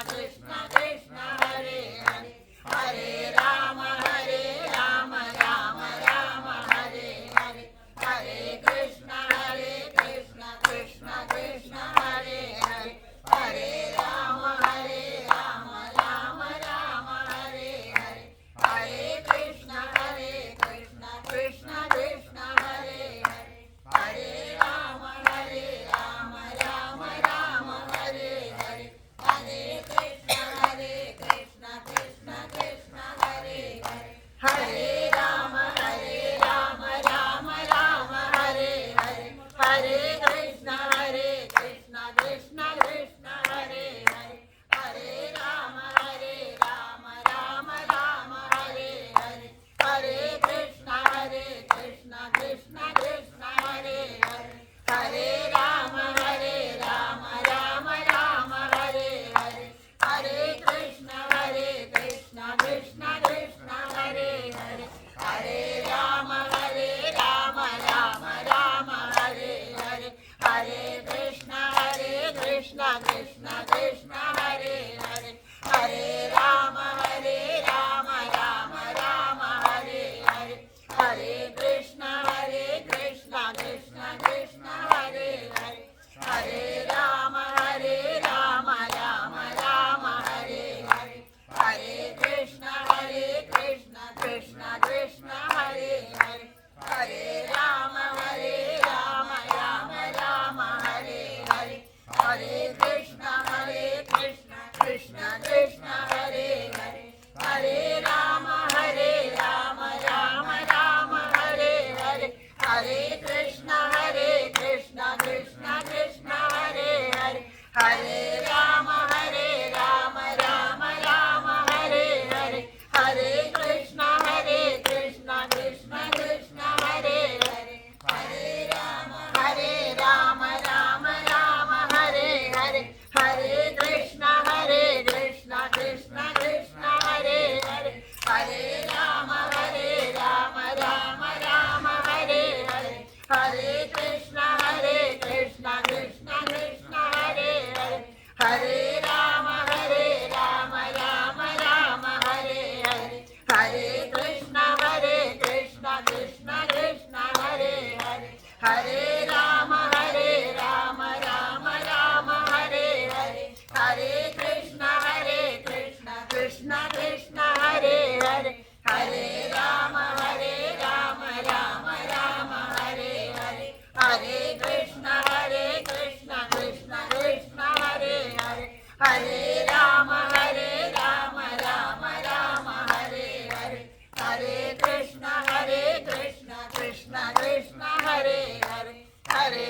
കൃഷ്ണ കൃഷ്ണ ഹരേ ഹരേ ഹരേ രാമ രാമ രാമ ഹരേ ഹരേ ഹരേ കൃഷ്ണ കൃഷ്ണ കൃഷ്ണ ഹരേ ഹരേ ഹരേ രാമ രാമ രാമ ഹരേ ഹരേ ഹരേ കൃഷ്ണ കൃഷ്ണ കൃഷ്ണ ഹരേ ഹരേ ഹരേ രാമ രാമ രാമ ഹരേ ഹരേ ഹരേ കൃഷ്ണ കൃഷ്ണ കൃഷ്ണ ഹരേ ഹരേ ഹരേ രാമ രാമ രാമ ഹരേ ഹരേ ഹരേ കൃഷ്ണ കൃഷ്ണ കൃഷ്ണ ഹരേ ഹരേ ഹരേ രാമ രാമ രാമ ഹരേ ഹരേ ഹരേ കൃഷ്ണ കൃഷ്ണ കൃഷ്ണ ഹരേ ഹരേ ഹരേ രാമ രാമ രാമ ഹരേ ഹരേ ഹരേ കൃഷ്ണ കൃഷ്ണ കൃഷ്ണ ഹരേ ഹരേ ഹരേ രാമ രാമ രാമ ഹരേ ഹരേ ഹരേ കൃഷ്ണ കൃഷ്ണ കൃഷ്ണ ഹരേ ഹരേ ഹരേ രാമ രാമ രാമ ഹരേ ഹരേ ഹരേ കൃഷ്ണ കൃഷ്ണ കൃഷ്ണ ഹരേ ഹരേ ഹരേ രാമ രാമ രാമ ഹരേ ഹരേ ഹരേ കൃഷ്ണ കൃഷ്ണ കൃഷ്ണ ഹരേ ഹരേ ഹരേ രാമ രാമ രാമ ഹരേ ഹരേ ഹരേ കൃഷ്ണ കൃഷ്ണ കൃഷ്ണ ഹരേ ഹരേ ഹരേ രാമ രാമ രാമ ഹരേ ഹരേ ഹരേ കൃഷ്ണ കൃഷ്ണ കൃഷ്ണ ഹരേ ഹരേ ഹരേ രാമ രാമ രാമ ഹരേ ഹരേ ഹരേ കൃഷ്ണ കൃഷ്ണ കൃഷ്ണ ഹരേ ഹരേ ഹരേ രാമ രാമ രാമ ഹരേ ഹരേ ഹരേ കൃഷ്ണ കൃഷ്ണ കൃഷ്ണ ഹരേ ഹരേ ഹരേ രാമ രാമ രാമ ഹരേ ഹരേ ഹരേ കൃഷ്ണ കൃഷ്ണ കൃഷ്ണ ഹരേ ഹരേ ഹരേ രാമ രാമ രാമ ഹരേ ഹരേ ഹരേ കൃഷ്ണ കൃഷ്ണ കൃഷ്ണ ഹരേ ഹരേ ഹരേ രാമ രാമ രാമ ഹരേ ഹരേ ഹരേ കൃഷ്ണ കൃഷ്ണ കൃഷ്ണ ഹരേ ഹരേ ഹരേ രാമ രാമ രാമ ഹരേ ഹരേ ഹരേ കൃഷ്ണ കൃഷ്ണ കൃഷ്ണ ഹരേ ഹരേ ഹരേ രാമ രാമ രാമ ഹരേ ഹരേ ഹരേ കൃഷ്ണ കൃഷ്ണ കൃഷ്ണ ഹരേ ഹരേ ഹരേ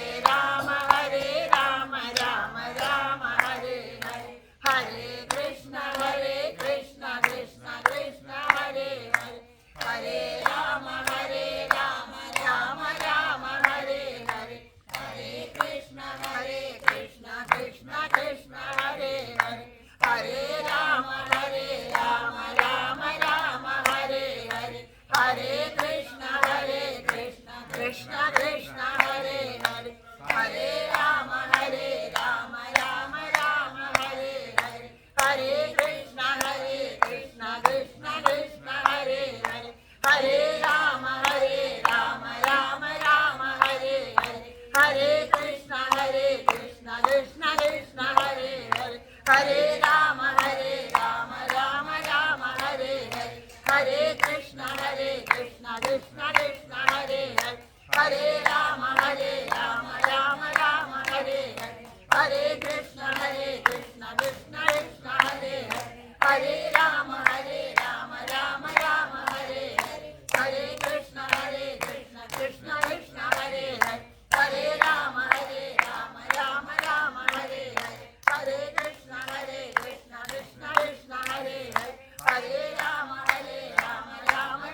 രാമ രാമ രാമ ഹരേ ഹരേ ഹരേ കൃഷ്ണ കൃഷ്ണ കൃഷ്ണ ഹരേ ഹരേ ഹരേ രാമ രാമ രാമ ഹരേ ഹരേ ഹരേ കൃഷ്ണ കൃഷ്ണ കൃഷ്ണ ഹരേ ഹരേ ഹരേ രാമ രാമ രാമ ഹരേ ഹരേ ഹരേ കൃഷ്ണ കൃഷ്ണ കൃഷ്ണ ഹരേ രാമ രാമ രാമ ഹരേ ഹരേ ഹരേ കൃഷ്ണ കൃഷ്ണ കൃഷ്ണ ഹരേ ഹരേ ഹരേ രാമ രാമ രാമ ഹരേ ഹരേ ഹരേ കൃഷ്ണ കൃഷ്ണ കൃഷ്ണ ഹരേ ഹരേ ഹരേ രാമ രാമ രാമ ഹരേ ഹരേ ഹരേ കൃഷ്ണ കൃഷ്ണ കൃഷ്ണ ഹരേ ഹരേ ഹരേ രാമ രാമ രാമ ഹരേ ഹരേ ഹരേ കൃഷ്ണ കൃഷ്ണ കൃഷ്ണ ഹരേ ഹരേ ഹരേ രാമ രാമ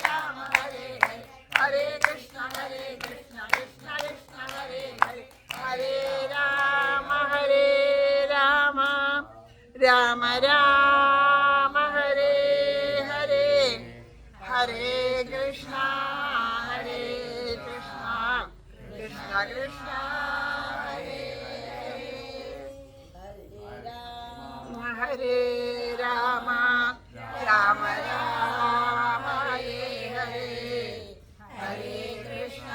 രാമ ഹരേ ഹരേ ഹരേ കൃഷ്ണ കൃഷ്ണ കൃഷ്ണ ഹരേ ഹരേ ഹരേ രാമ രാമ രാമ ഹരേ ഹരേ ഹരേ കൃഷ്ണ കൃഷ്ണ കൃഷ്ണ ഹരേ ഹരേ ഹരേ രാമ രാമ രാമ ഹരേ ഹരേ ഹരേ കൃഷ്ണ കൃഷ്ണ കൃഷ്ണ ഹരേ ഹരേ രാമ രാമ ഹരേ ഹരേ ഹരേ കൃഷ്ണ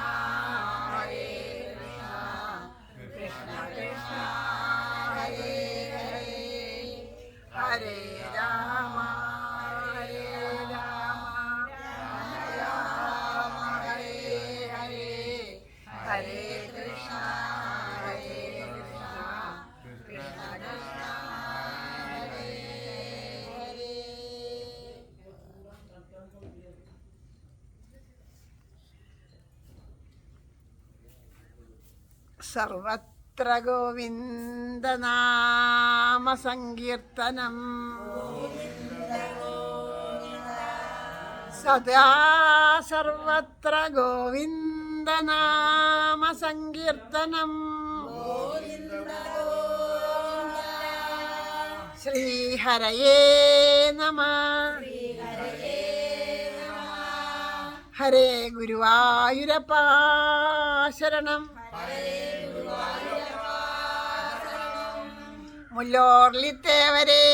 കൃഷ്ണ കൃഷ്ണ ഹരേ ഹരേ ഹരേ രാമ രാമ ഹരേ ഹരേ ഹരേ കൃഷ്ണ കൃഷ്ണ കൃഷ്ണ ഹരേ ഹരേ. സർവത്ര ഗോവിന്ദനാമ സങ്കീർത്തനം സദാ സർവത്ര ഗോവിന്ദനാമ സങ്കീർത്തനം ശ്രീഹരയേ നമഃ. ഹരേ ഗുരുവായൂരപ്പ ശരണം. മുല്ലോർലിത്തേവരേ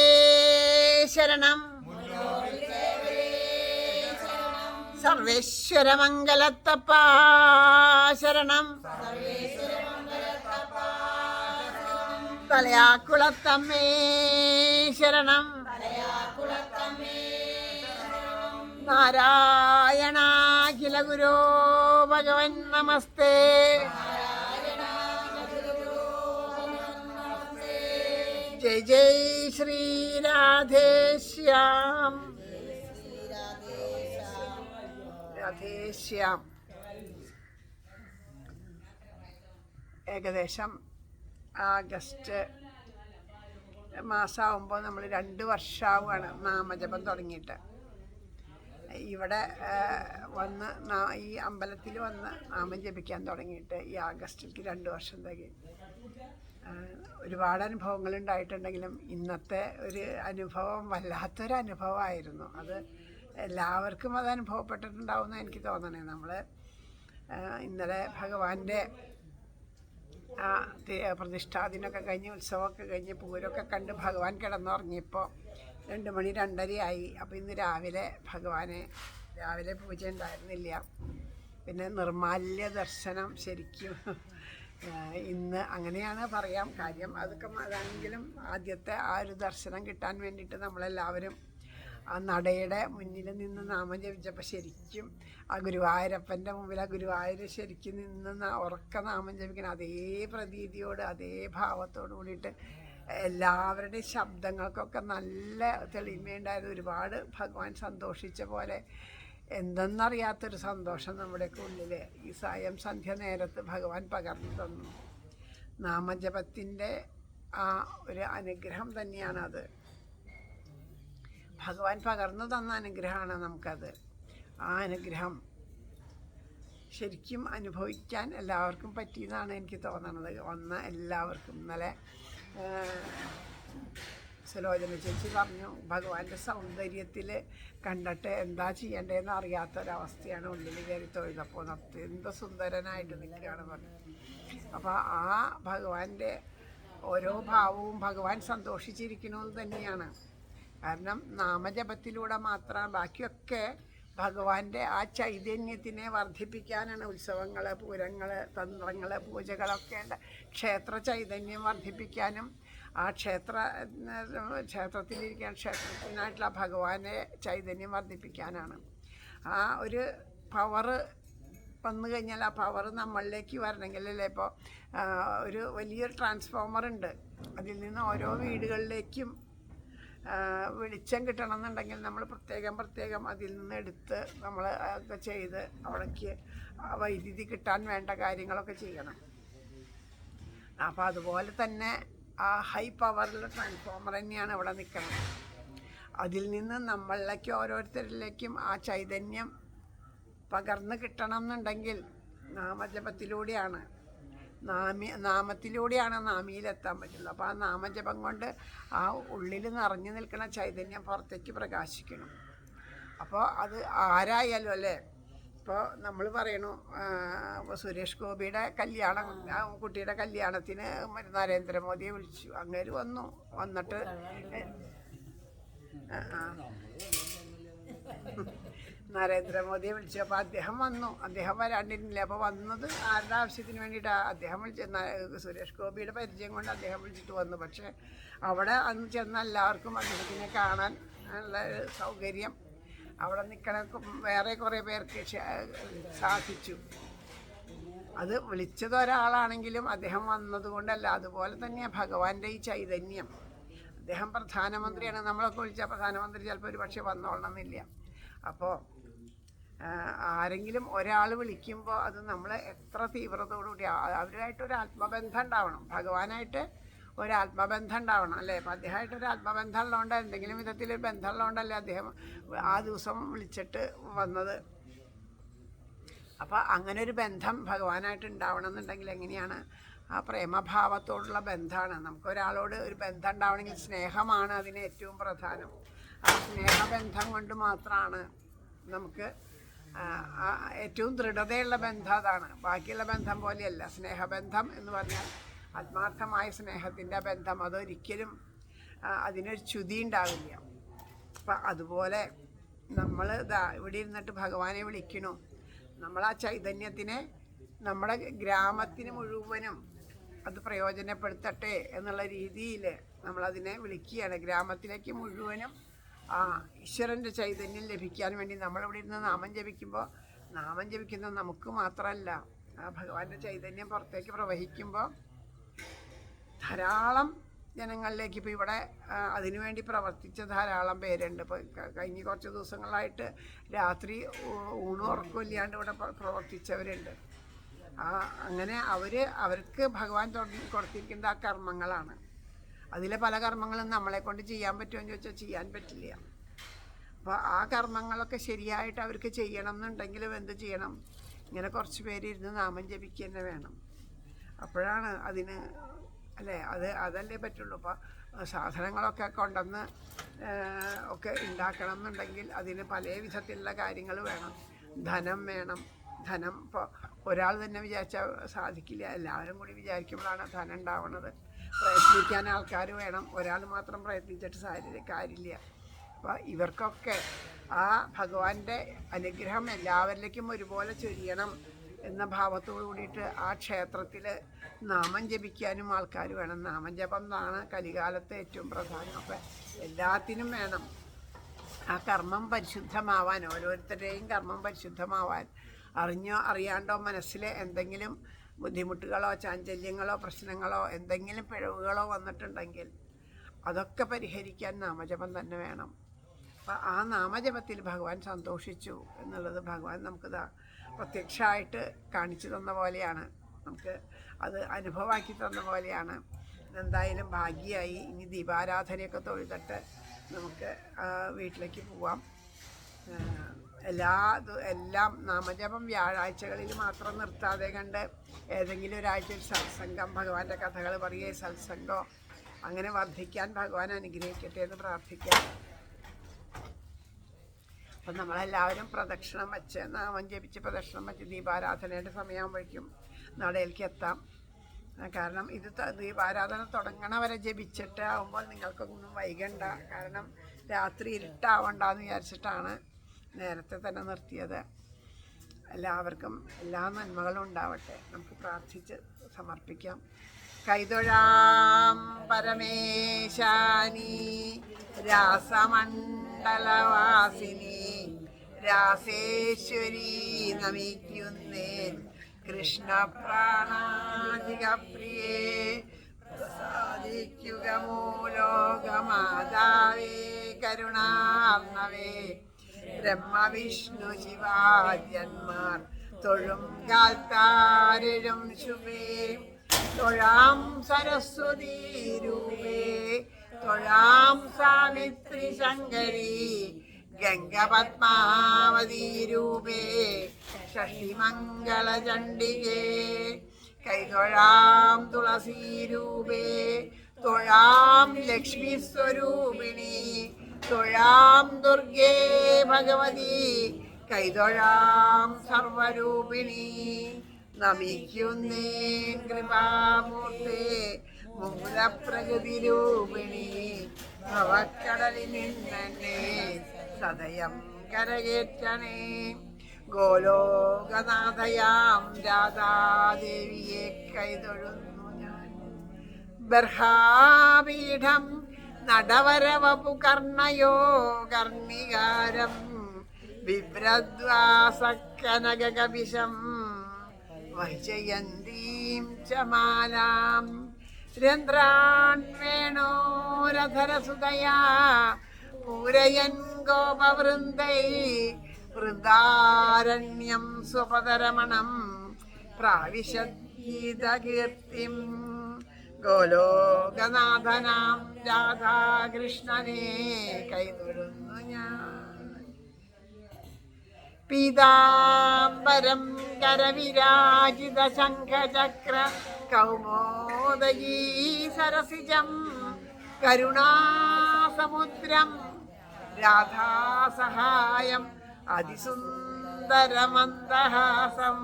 ശരണം. സർവേശ്വരമംഗലത്തപ്പ ശരണം. തലയാക്കുളത്തമ്മേ ശരണം. നാരായണാഖില ഗുരോ ഭഗവൻ നമസ്തേ. ജയ് ജയ് ശ്രീരാധേശ്യാം രാധേശ്യാം. ഏകദേശം ആഗസ്റ്റ് മാസമാകുമ്പോൾ നമ്മൾ 2 വർഷമാവുകയാണ് നാമജപം തുടങ്ങിയിട്ട്. ഇവിടെ വന്ന് ഈ അമ്പലത്തിൽ വന്ന് നാമം ജപിക്കാൻ തുടങ്ങിയിട്ട് ഈ ആഗസ്റ്റിലേക്ക് 2 വർഷം തികയും. ഒരുപാട് അനുഭവങ്ങൾ ഉണ്ടായിട്ടുണ്ടെങ്കിലും ഇന്നത്തെ ഒരു അനുഭവം വല്ലാത്തൊരു അനുഭവമായിരുന്നു. അത് എല്ലാവർക്കും അത് അനുഭവപ്പെട്ടിട്ടുണ്ടാവുമെന്ന് എനിക്ക് തോന്നണേ. നമ്മൾ ഇന്നലെ ഭഗവാന്റെ പ്രതിഷ്ഠാദിനൊക്കെ കഴിഞ്ഞ് ഉത്സവമൊക്കെ കഴിഞ്ഞ് പൂരമൊക്കെ കണ്ട് ഭഗവാൻ കിടന്നുറങ്ങിയപ്പോൾ 2 മണി 2:30 ആയി. അപ്പോൾ ഇന്ന് രാവിലെ പൂജ ഉണ്ടായിരുന്നില്ല. പിന്നെ നിർമാല്യ ദർശനം ശരിക്കും ഇന്ന് അങ്ങനെയാണ് പറയാം കാര്യം. അതാണെങ്കിലും ആദ്യത്തെ ആ ഒരു ദർശനം കിട്ടാൻ വേണ്ടിയിട്ട് നമ്മളെല്ലാവരും ആ നടയുടെ മുന്നിൽ നിന്ന് നാമം ജപിച്ചപ്പോൾ ശരിക്കും ആ ഗുരുവായൂരപ്പൻ്റെ മുമ്പിൽ ആ ഗുരുവായൂർ ശരിക്കും നിന്ന് ഉറക്ക നാമം ജപിക്കണം. അതേ പ്രതീതിയോട് അതേ ഭാവത്തോട് കൂടിയിട്ട് എല്ലാവരുടെയും ശബ്ദങ്ങൾക്കൊക്കെ നല്ല തെളിമയുണ്ടായത്. ഒരുപാട് ഭഗവാൻ സന്തോഷിച്ച പോലെ എന്തെന്നറിയാത്തൊരു സന്തോഷം നമ്മുടെയൊക്കെ ഉള്ളിൽ ഈ സായം സന്ധ്യ നേരത്ത് ഭഗവാൻ പകർന്നു തന്നു. നാമജപത്തിൻ്റെ ആ ഒരു അനുഗ്രഹം തന്നെയാണത്. ഭഗവാൻ പകർന്നു തന്ന അനുഗ്രഹമാണ് നമുക്കത്. ആ അനുഗ്രഹം ശരിക്കും അനുഭവിക്കാൻ എല്ലാവർക്കും പറ്റിയെന്നാണ് എനിക്ക് തോന്നണത്. എല്ലാവർക്കും ഇന്നലെ സുലോചന ചേച്ചി പറഞ്ഞു ഭഗവാന്റെ സൗന്ദര്യത്തിൽ കണ്ടിട്ട് എന്താ ചെയ്യേണ്ടതെന്ന് അറിയാത്തൊരവസ്ഥയാണ് ഉള്ളിൽ കയറി തൊഴുതപ്പോൾ. എന്ത് സുന്ദരനായിട്ട് നിൽക്കുകയാണ് പറഞ്ഞു. അപ്പോൾ ആ ഭഗവാന്റെ ഓരോ ഭാവവും ഭഗവാൻ സന്തോഷിച്ചിരിക്കണമെന്ന് തന്നെയാണ്. കാരണം നാമജപത്തിലൂടെ മാത്രം ബാക്കിയൊക്കെ ഭഗവാന്റെ ആ ചൈതന്യത്തിനെ വർദ്ധിപ്പിക്കാനാണ് ഉത്സവങ്ങൾ, പൂരങ്ങൾ, തന്ത്രങ്ങൾ, പൂജകളൊക്കെ ഉണ്ട്. ക്ഷേത്ര ചൈതന്യം വർദ്ധിപ്പിക്കാനും ആ ക്ഷേത്രത്തിലിരിക്കാൻ ക്ഷേത്രത്തിനായിട്ടുള്ള ഭഗവാന്റെ ചൈതന്യം വർദ്ധിപ്പിക്കാനാണ്. ആ ഒരു പവറ് വന്നു കഴിഞ്ഞാൽ ആ പവർ നമ്മളിലേക്ക് വരണമെങ്കിലല്ലേ. ഇപ്പോൾ ഒരു വലിയൊരു ട്രാൻസ്ഫോമർ ഉണ്ട്, അതിൽ നിന്ന് ഓരോ വീടുകളിലേക്കും വെളിച്ചം കിട്ടണമെന്നുണ്ടെങ്കിൽ നമ്മൾ പ്രത്യേകം അതിൽ നിന്ന് എടുത്ത് നമ്മൾ ഒക്കെ ചെയ്ത് അവിടേക്ക് വൈദ്യുതി കിട്ടാൻ വേണ്ട കാര്യങ്ങളൊക്കെ ചെയ്യണം. അപ്പോൾ അതുപോലെ തന്നെ ആ ഹൈ പവറിലുള്ള ട്രാൻസ്ഫോമർ തന്നെയാണ് ഇവിടെ നിൽക്കുന്നത്. അതിൽ നിന്ന് നമ്മളിലേക്ക് ഓരോരുത്തരിലേക്കും ആ ചൈതന്യം പകർന്ന് കിട്ടണം എന്നുണ്ടെങ്കിൽ നാമജപത്തിലൂടെയാണ്, നാമത്തിലൂടെയാണ് നാമിയിലെത്താൻ പറ്റുള്ളൂ. അപ്പോൾ ആ നാമജപം കൊണ്ട് ആ ഉള്ളിൽ നിറഞ്ഞു നിൽക്കുന്ന ചൈതന്യം പുറത്തേക്ക് പ്രകാശിക്കണം. അപ്പോൾ അത് ആരായാലും അല്ലേ. ഇപ്പോൾ നമ്മൾ പറയണു സുരേഷ് ഗോപിയുടെ കല്യാണം, കുട്ടിയുടെ കല്യാണത്തിന് നരേന്ദ്രമോദിയെ വിളിച്ചു. അങ്ങേര് വന്നിട്ട് നരേന്ദ്രമോദിയെ വിളിച്ചു. അപ്പോൾ അദ്ദേഹം വന്നു. അദ്ദേഹം വരാണ്ടിരുന്നില്ല. അപ്പോൾ വന്നത് ആരുടെ ആവശ്യത്തിന് വേണ്ടിയിട്ടാണ് അദ്ദേഹം സുരേഷ് ഗോപിയുടെ പരിചയം കൊണ്ട് അദ്ദേഹം വിളിച്ചിട്ട് വന്നു. പക്ഷേ അവിടെ അന്ന് ചെന്ന എല്ലാവർക്കും അദ്ദേഹത്തിനെ കാണാൻ ഉള്ള സൗകര്യം അവിടെ നിൽക്കണ വേറെ കുറേ പേർക്ക് സാധിച്ചു. അത് വിളിച്ചത് ഒരാളാണെങ്കിലും അദ്ദേഹം വന്നതുകൊണ്ടല്ല. അതുപോലെ തന്നെയാണ് ഭഗവാന്റെ ഈ ചൈതന്യം. അദ്ദേഹം പ്രധാനമന്ത്രിയാണ്. നമ്മളൊക്കെ വിളിച്ചാൽ പ്രധാനമന്ത്രി ചിലപ്പോൾ ഒരു പക്ഷേ വന്നോളണമെന്നില്ല. അപ്പോൾ ആരെങ്കിലും ഒരാൾ വിളിക്കുമ്പോൾ അത് നമ്മൾ എത്ര തീവ്രതയോടുകൂടി അവരുമായിട്ടൊരു ആത്മബന്ധം ഉണ്ടാവണം, ഭഗവാനായിട്ട് ഒരു ആത്മബന്ധം ഉണ്ടാവണം അല്ലേ. അപ്പം അദ്ദേഹമായിട്ടൊരു ആത്മബന്ധം ഉള്ളതുകൊണ്ട്, എന്തെങ്കിലും വിധത്തിലൊരു ബന്ധം ഉള്ളതുകൊണ്ടല്ലേ അദ്ദേഹം ആ ദിവസം വിളിച്ചിട്ട് വന്നത്. അപ്പോൾ അങ്ങനെ ഒരു ബന്ധം ഭഗവാനായിട്ട് ഉണ്ടാവണം എന്നുണ്ടെങ്കിൽ എങ്ങനെയാണ്? ആ പ്രേമഭാവത്തോടുള്ള ബന്ധമാണ്. നമുക്കൊരാളോട് ഒരു ബന്ധം ഉണ്ടാവണമെങ്കിൽ സ്നേഹമാണ് അതിന് ഏറ്റവും പ്രധാനം. ആ സ്നേഹബന്ധം കൊണ്ട് മാത്രമാണ് നമുക്ക് ഏറ്റവും ദൃഢതയുള്ള ബന്ധം അതാണ്. ബാക്കിയുള്ള ബന്ധം പോലെയല്ല. സ്നേഹബന്ധം എന്ന് പറഞ്ഞാൽ ആത്മാർത്ഥമായ സ്നേഹത്തിൻ്റെ ബന്ധം. അതൊരിക്കലും അതിനൊരു ച്യുതി ഉണ്ടാവില്ല. അപ്പം അതുപോലെ നമ്മൾ ഇവിടെ ഇരുന്നിട്ട് ഭഗവാനെ വിളിക്കണു. നമ്മൾ ആ ചൈതന്യത്തിനെ നമ്മുടെ ഗ്രാമത്തിന് മുഴുവനും അത് പ്രയോജനപ്പെടുത്തട്ടെ എന്നുള്ള രീതിയിൽ നമ്മളതിനെ വിളിക്കുകയാണ്. ഗ്രാമത്തിലേക്ക് മുഴുവനും ആ ഈശ്വരൻ്റെ ചൈതന്യം ലഭിക്കാൻ വേണ്ടി നമ്മളിവിടെ ഇരുന്ന് നാമം ജപിക്കുന്നത് നമുക്ക് മാത്രമല്ല, ആ ഭഗവാന്റെ ചൈതന്യം പുറത്തേക്ക് പ്രവഹിക്കുമ്പോൾ ധാരാളം ജനങ്ങളിലേക്ക്. ഇപ്പോൾ ഇവിടെ അതിനുവേണ്ടി പ്രവർത്തിച്ച ധാരാളം പേരുണ്ട്. ഇപ്പോൾ കഴിഞ്ഞ കുറച്ച് ദിവസങ്ങളായിട്ട് രാത്രി ഊണും ഉറക്കവും ഇല്ലാണ്ട് ഇവിടെ പ്രവർത്തിച്ചവരുണ്ട്. അങ്ങനെ അവർക്ക് ഭഗവാൻ കൊടുത്തിരിക്കുന്ന ആ കർമ്മങ്ങളാണ്. അതിലെ പല കർമ്മങ്ങളും നമ്മളെ കൊണ്ട് ചെയ്യാൻ പറ്റുമെന്ന് ചോദിച്ചാൽ ചെയ്യാൻ പറ്റില്ല. അപ്പോൾ ആ കർമ്മങ്ങളൊക്കെ ശരിയായിട്ട് അവർക്ക് ചെയ്യണം എന്നുണ്ടെങ്കിലും എന്ത് ചെയ്യണം? ഇങ്ങനെ കുറച്ച് പേര് ഇരുന്ന് നാമം ജപിക്കുക തന്നെ വേണം. അപ്പോഴാണ് അതിന് അല്ലേ, അതല്ലേ പറ്റുള്ളൂ. അപ്പോൾ സാധനങ്ങളൊക്കെ കൊണ്ടുവന്ന് ഒക്കെ ഉണ്ടാക്കണം എന്നുണ്ടെങ്കിൽ അതിന് പല വിധത്തിലുള്ള കാര്യങ്ങൾ വേണം. ധനം വേണം. ധനം ഇപ്പോൾ ഒരാൾ തന്നെ വിചാരിച്ചാൽ സാധിക്കില്ല. എല്ലാവരും കൂടി വിചാരിക്കുമ്പോഴാണ് ധനം ഉണ്ടാവുന്നത്. പ്രയത്നിക്കാൻ ആൾക്കാർ വേണം. ഒരാൾ മാത്രം പ്രയത്നിച്ചിട്ട് കാര്യമില്ല. അപ്പോൾ ഇവർക്കൊക്കെ ആ ഭഗവാന്റെ അനുഗ്രഹം എല്ലാവരിലേക്കും ഒരുപോലെ ചൊരിയണം എന്ന ഭാവത്തോടു കൂടിയിട്ട് ആ ക്ഷേത്രത്തിൽ നാമം ജപിക്കാനും ആൾക്കാർ വേണം. നാമജപം എന്നാണ് കലികാലത്തെ ഏറ്റവും പ്രധാനം. അപ്പം എല്ലാത്തിനും വേണം ആ കർമ്മം പരിശുദ്ധമാവാൻ, ഓരോരുത്തരുടെയും കർമ്മം പരിശുദ്ധമാവാൻ. അറിഞ്ഞോ അറിയാണ്ടോ മനസ്സിൽ എന്തെങ്കിലും ബുദ്ധിമുട്ടുകളോ ചാഞ്ചല്യങ്ങളോ പ്രശ്നങ്ങളോ എന്തെങ്കിലും പിഴവുകളോ വന്നിട്ടുണ്ടെങ്കിൽ അതൊക്കെ പരിഹരിക്കാൻ നാമജപം തന്നെ വേണം. അപ്പം ആ നാമജപത്തിൽ ഭഗവാൻ സന്തോഷിച്ചു എന്നുള്ളത് ഭഗവാൻ നമുക്കിതാ പ്രത്യക്ഷമായിട്ട് കാണിച്ചു തന്ന പോലെയാണ്, നമുക്ക് അത് അനുഭവമാക്കി തന്ന പോലെയാണ്. എന്തായാലും ഭാഗ്യമായി. ഇനി ദീപാരാധനയൊക്കെ തൊഴുതിട്ട് നമുക്ക് വീട്ടിലേക്ക് പോവാം. എല്ലാം നാമജപം വ്യാഴാഴ്ചകളിൽ മാത്രം നിർത്താതെ കണ്ട് ഏതെങ്കിലും ഒരാഴ്ച സത്സംഗം, ഭഗവാന്റെ കഥകൾ പറയുക, സത്സംഗം അങ്ങനെ വർദ്ധിക്കാൻ ഭഗവാൻ അനുഗ്രഹിക്കട്ടെ എന്ന് പ്രാർത്ഥിക്കാം. അപ്പം നമ്മളെല്ലാവരും പ്രദക്ഷിണം വെച്ച് നാമം ജപിച്ച് പ്രദക്ഷിണം വെച്ച് ദീപാരാധനയുടെ സമയമാകുമ്പോഴേക്കും നടയിലേക്ക് എത്താം. കാരണം ഇത് ദീപാരാധന തുടങ്ങണ വരെ ജപിച്ചിട്ട് ആകുമ്പോൾ നിങ്ങൾക്കൊന്നും വൈകണ്ട. കാരണം രാത്രി ഇരുട്ടാവണ്ടെന്ന് വിചാരിച്ചിട്ടാണ്. നേരത്തെ തന്നെ നിർത്തിയത്. എല്ലാവർക്കും എല്ലാ നന്മകളും ഉണ്ടാവട്ടെ. നമുക്ക് പ്രാർത്ഥിച്ച് സമർപ്പിക്കാം. കൈതൊഴാം പരമേശാനി രാസമണ്ഡലവാസിനി രാസേശ്വരി നമിക്കുന്നേൻ കൃഷ്ണപ്രാണാധിക പ്രിയേ പ്രസാദിക്കുക മൂലോകമാതാവേ കരുണാർണവേ ബ്രഹ്മവിഷ്ണു ശിവാദ്യന്മാർ തൊഴും കാൽത്താരിഴും ശുഭേ തൊഴാം സരസ്വതീ രൂപേ തൊഴാം സാവിത്രി ശങ്കരി ഗംഗപത്മാവതീ രൂപേ ഷഷ്ടിമംഗളചണ്ഡികേ കൈതൊഴാം തുളസീ രൂപേ തൊഴാം ലക്ഷ്മി സ്വരൂപിണി തൊഴാം ദുർഗേ ഭഗവതി കൈതൊഴാം സർവരൂപിണി നമിക്കുന്നേ കൃപാമൂർത്തേ മൂലപ്രകൃതി രൂപിണി ഭവക്കടലിൽ നിന്നെ സദയം കരകേറ്റണേ ഗോലോകനാഥയാം രാധാദേവിയെ കൈതൊഴുന്നു ഞാൻ ബർഹാപീഠം നടവരവപു കർണയോ കർണികാരം ബിഭ്രദ്വാസക്കനകകപിശം വൈജയന്തീം ച മാലാം രന്ധ്രാൻ വേണോരധരസുതയാ പൂരയൻ ഗോപവൃന്ദൈ വൃന്ദാരണ്യം സ്വപദരമണം പ്രാവിശദ്ഗീതകീർത്തിം ഗോലോകനാഥനാം രാധാകൃഷ്ണനെ കൈതൊഴുന്നു ഞാൻ പീതാംബരം കരവിരാജിത ശംഖചക്ര കൗമോദയീ സരസിജം കരുണാസമുദ്രം രാധാസഹായം അതിസുന്ദരമന്ദഹാസം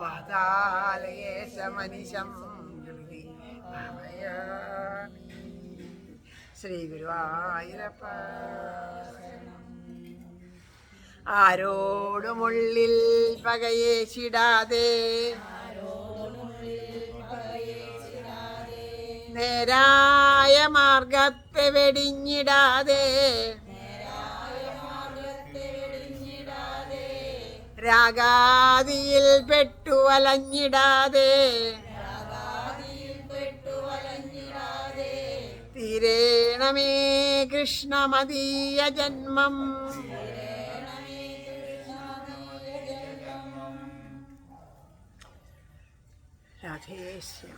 വാതാലയേശമനിശം ശ്രീ ഗുരുവായൂരപ്പ ആരോടുമുള്ളിൽ പകയേശിടാതെ നേരായ മാർഗത്തെ വെടിഞ്ഞിടാതെ രാഗാദിയിൽ പെട്ടുവലഞ്ഞിടാതെ തീരേണമേ കൃഷ്ണമദീയ ജന്മം രാധേശ്യാം.